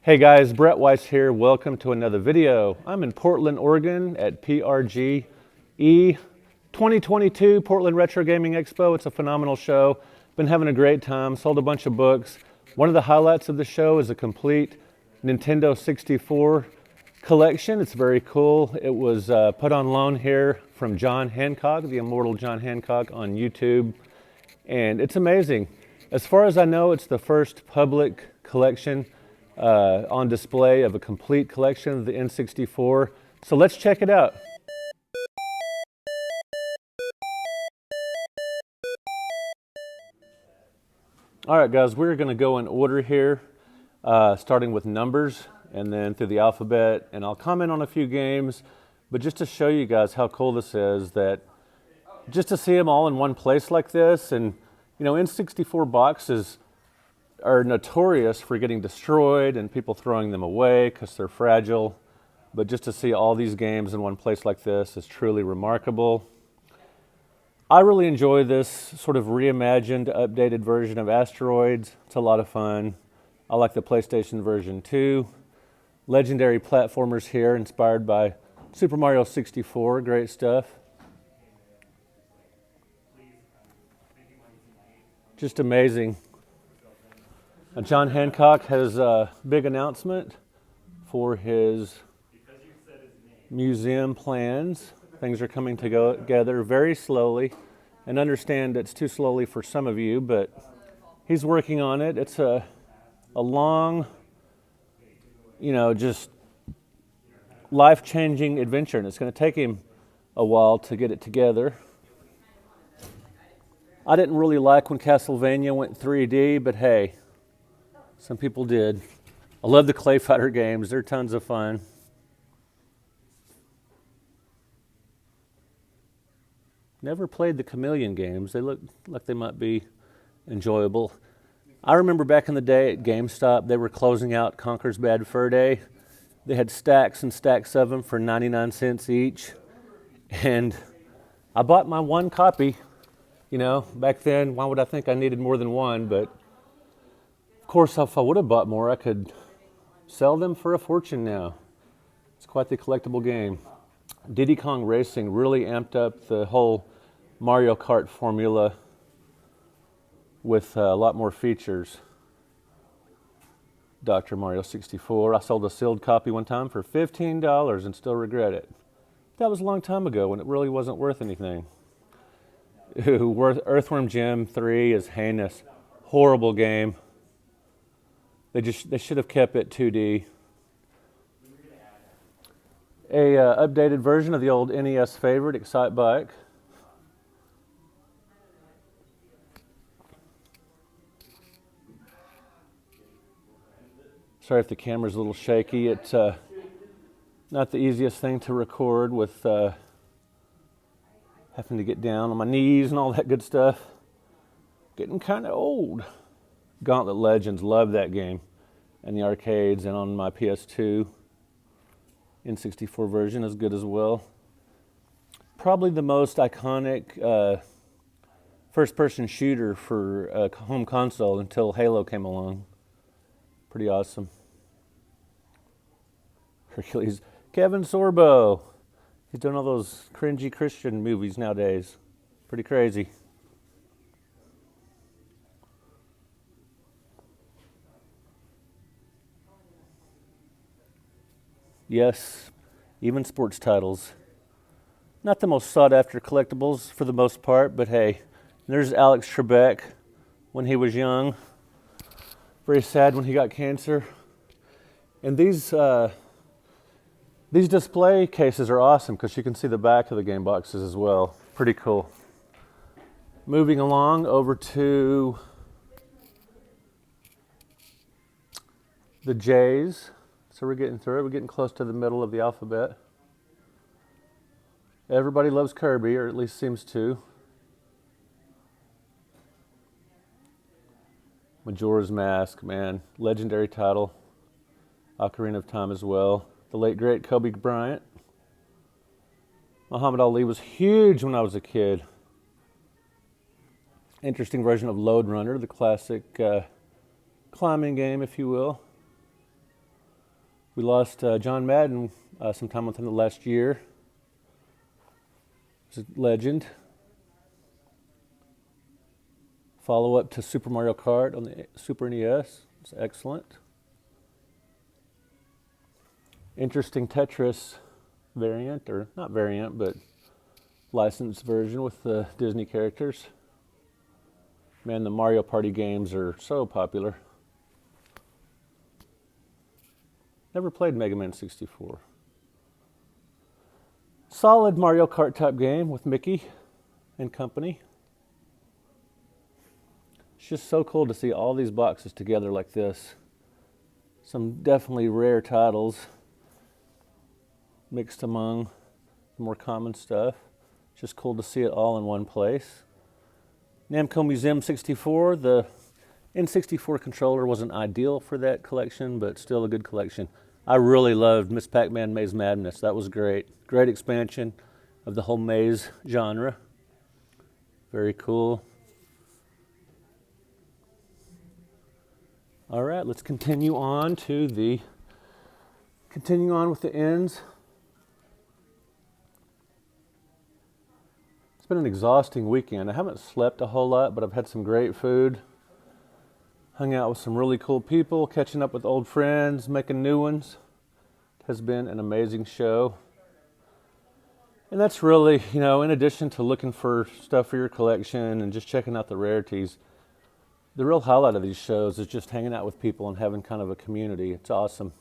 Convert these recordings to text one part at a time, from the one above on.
Hey guys, Brett Weiss here. Welcome to another video. I'm in Portland, Oregon at PRGE 2022 Portland Retro Gaming Expo. It's a phenomenal show. Been having a great time. Sold a bunch of books. One of the highlights of the show is a complete Nintendo 64 collection. It's very cool. It was put on loan here from John Hancock, the Immortal John Hancock on YouTube. And it's amazing. As far as I know, it's the first public collection on display of a complete collection of the N64. So let's check it out. All right, guys, we're going to go in order here, starting with numbers and then through the alphabet. And I'll comment on a few games, but just to show you guys how cool this is, that just to see them all in one place like this. And, you know, N64 boxes are notorious for getting destroyed and people throwing them away because they're fragile. But just to see all these games in one place like this is truly remarkable. I really enjoy this sort of reimagined, updated version of Asteroids. It's a lot of fun. I like the PlayStation version too. Legendary platformers here inspired by Super Mario 64. Great stuff. Just amazing. John Hancock has a big announcement for his museum plans. Things are coming together very slowly, and understand it's too slowly for some of you, but he's working on it. It's a long, you know, just life-changing adventure, and it's going to take him a while to get it together. I didn't really like when Castlevania went 3D, but hey, some people did. I love the Clay Fighter games. They're tons of fun. Never played the Chameleon games. They look like they might be enjoyable. I remember back in the day at GameStop, they were closing out Conker's Bad Fur Day. They had stacks and stacks of them for 99 cents each. And I bought my one copy. You know, back then, why would I think I needed more than one? But of course, if I would have bought more, I could sell them for a fortune now. It's quite the collectible game. Diddy Kong Racing really amped up the whole Mario Kart formula with a lot more features. Dr. Mario 64. I sold a sealed copy one time for $15 and still regret it. That was a long time ago when it really wasn't worth anything. Earthworm Jim 3 is heinous. Horrible game. They should have kept it 2D. A updated version of the old NES favorite, Excite Bike. Sorry if the camera's a little shaky. It's not the easiest thing to record with having to get down on my knees and all that good stuff. Getting kind of old. Gauntlet Legends, love that game. And the arcades and on my PS2. N64 version is good as well. Probably the most iconic first-person shooter for a home console until Halo came along. Pretty awesome. Hercules. Kevin Sorbo. He's doing all those cringy Christian movies nowadays. Pretty crazy. Yes, even sports titles. Not the most sought-after collectibles for the most part, but hey, there's Alex Trebek when he was young. Very sad when he got cancer. And these display cases are awesome because you can see the back of the game boxes as well. Pretty cool. Moving along over to the J's. So we're getting through it. We're getting close to the middle of the alphabet. Everybody loves Kirby, or at least seems to. Majora's Mask, man. Legendary title. Ocarina of Time as well. The late, great Kobe Bryant. Muhammad Ali was huge when I was a kid. Interesting version of Lode Runner, the classic climbing game, if you will. We lost John Madden sometime within the last year. He's a legend. Follow-up to Super Mario Kart on the Super NES. It's excellent. Interesting Tetris variant, or not variant, but licensed version with the Disney characters. Man, the Mario Party games are so popular. Never played Mega Man 64. Solid Mario Kart type game with Mickey and company. It's just so cool to see all these boxes together like this. Some definitely rare titles mixed among the more common stuff. It's just cool to see it all in one place. Namco Museum 64, the N64 controller wasn't ideal for that collection, but still a good collection. I really loved Miss Pac-Man Maze Madness. That was great. Great expansion of the whole maze genre. Very cool. All right, let's continue on with the ends. It's been an exhausting weekend. I haven't slept a whole lot, but I've had some great food. Hung out with some really cool people, catching up with old friends, making new ones. It has been an amazing show. And that's really, in addition to looking for stuff for your collection and just checking out the rarities, the real highlight of these shows is just hanging out with people and having kind of a community. It's awesome.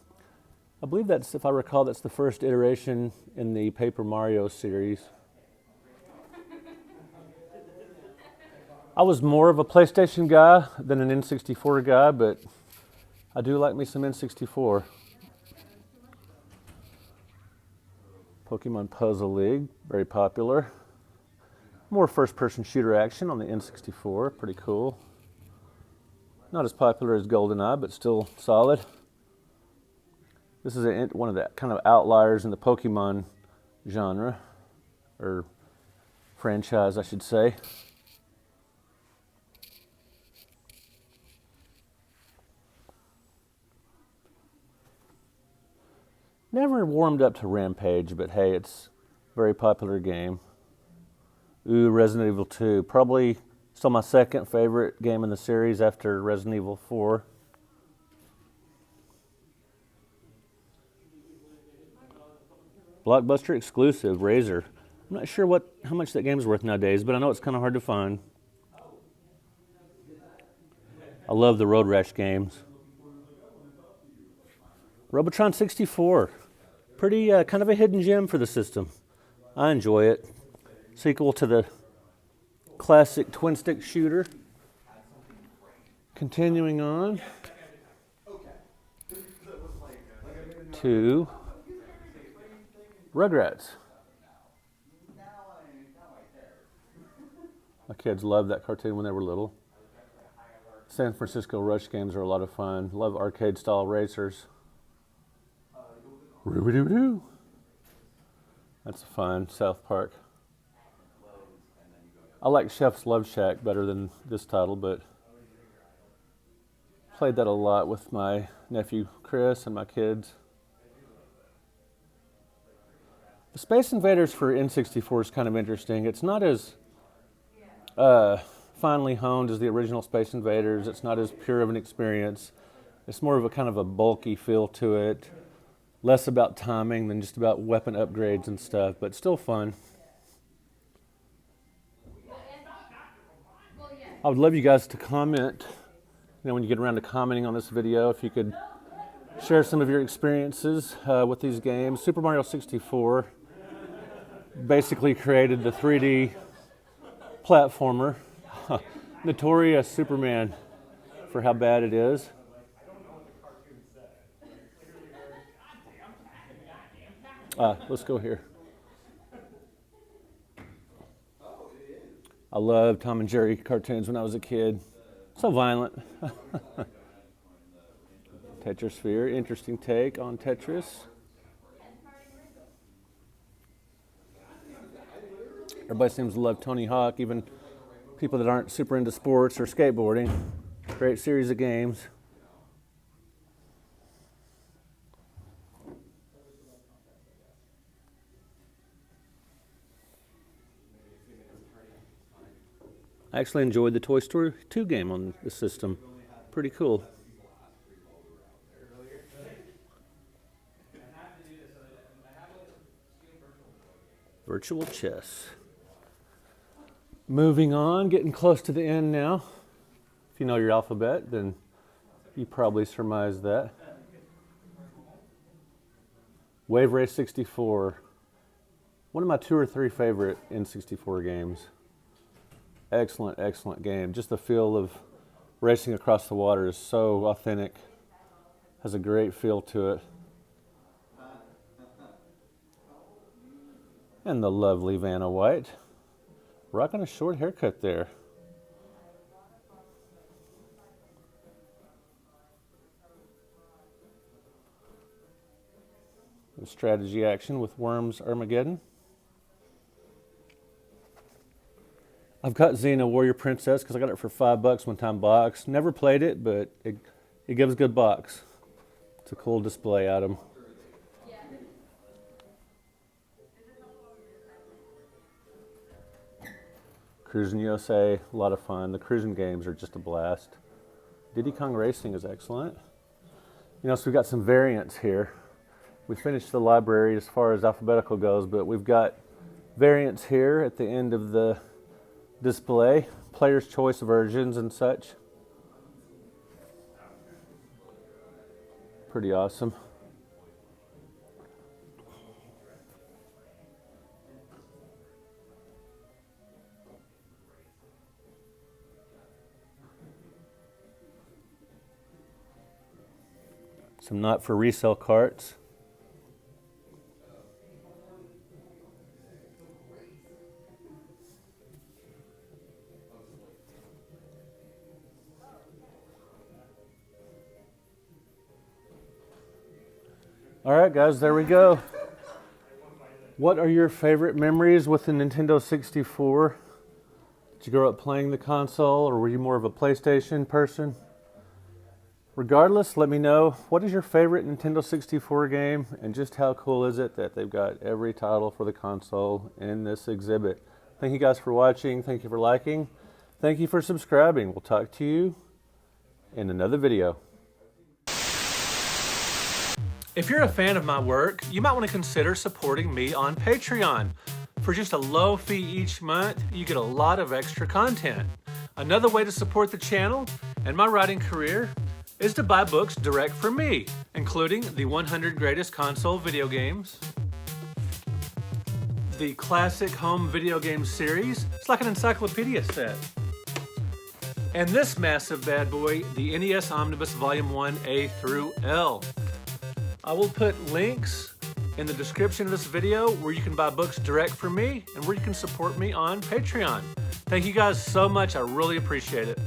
I believe that's, if I recall, that's the first iteration in the Paper Mario series. I was more of a PlayStation guy than an N64 guy, but I do like me some N64. Pokemon Puzzle League, very popular. More first-person shooter action on the N64, pretty cool. Not as popular as GoldenEye, but still solid. This is one of the kind of outliers in the Pokemon genre, or franchise, I should say. Never warmed up to Rampage, but hey, it's a very popular game. Ooh, Resident Evil 2. Probably still my second favorite game in the series after Resident Evil 4. Blockbuster exclusive, Razor. I'm not sure how much that game's worth nowadays, but I know it's kind of hard to find. I love the Road Rash games. Robotron 64. Pretty kind of a hidden gem for the system. I enjoy it. Sequel to the classic twin-stick shooter. Continuing on to Rugrats. My kids loved that cartoon when they were little. San Francisco Rush games are a lot of fun. Love arcade-style racers. Roo-doo-doo. That's fun. South Park. I like Chef's Love Shack better than this title, but played that a lot with my nephew Chris and my kids. The Space Invaders for N64 is kind of interesting. It's not as finely honed as the original Space Invaders. It's not as pure of an experience. It's more of a kind of a bulky feel to it. Less about timing than just about weapon upgrades and stuff, but still fun. I would love you guys to comment, when you get around to commenting on this video, if you could share some of your experiences with these games. Super Mario 64 basically created the 3D platformer. Notorious Superman for how bad it is. Let's go here. I loved Tom and Jerry cartoons when I was a kid. So violent. Tetrasphere, interesting take on Tetris. Everybody seems to love Tony Hawk, even people that aren't super into sports or skateboarding. Great series of games. I actually enjoyed the Toy Story 2 game on the system. Pretty cool. Virtual chess. Moving on, getting close to the end now. If you know your alphabet, then you probably surmised that. Wave Race 64. One of my 2 or 3 favorite N64 games. Excellent, excellent game. Just the feel of racing across the water is so authentic. Has a great feel to it. And the lovely Vanna White. Rocking a short haircut there. The strategy action with Worms Armageddon. I've got Xena Warrior Princess because I got it for $5 one time box. Never played it, but it gives a good box. It's a cool display item. Cruising USA, a lot of fun. The cruising games are just a blast. Diddy Kong Racing is excellent. You know, so we've got some variants here. We finished the library as far as alphabetical goes, but we've got variants here at the end of the display, player's choice versions and such. Pretty awesome. Some not for resale carts. All right, guys, there we go. What are your favorite memories with the Nintendo 64? Did you grow up playing the console, or were you more of a PlayStation person? Regardless, let me know, what is your favorite Nintendo 64 game, and just how cool is it that they've got every title for the console in this exhibit. Thank you guys for watching. Thank you for liking. Thank you for subscribing. We'll talk to you in another video. If you're a fan of my work, you might want to consider supporting me on Patreon. For just a low fee each month, you get a lot of extra content. Another way to support the channel and my writing career is to buy books direct from me, including the 100 Greatest Console Video Games, the Classic Home Video Game Series. It's like an encyclopedia set. And this massive bad boy, the NES Omnibus Volume 1 A through L. I will put links in the description of this video where you can buy books direct from me and where you can support me on Patreon. Thank you guys so much. I really appreciate it.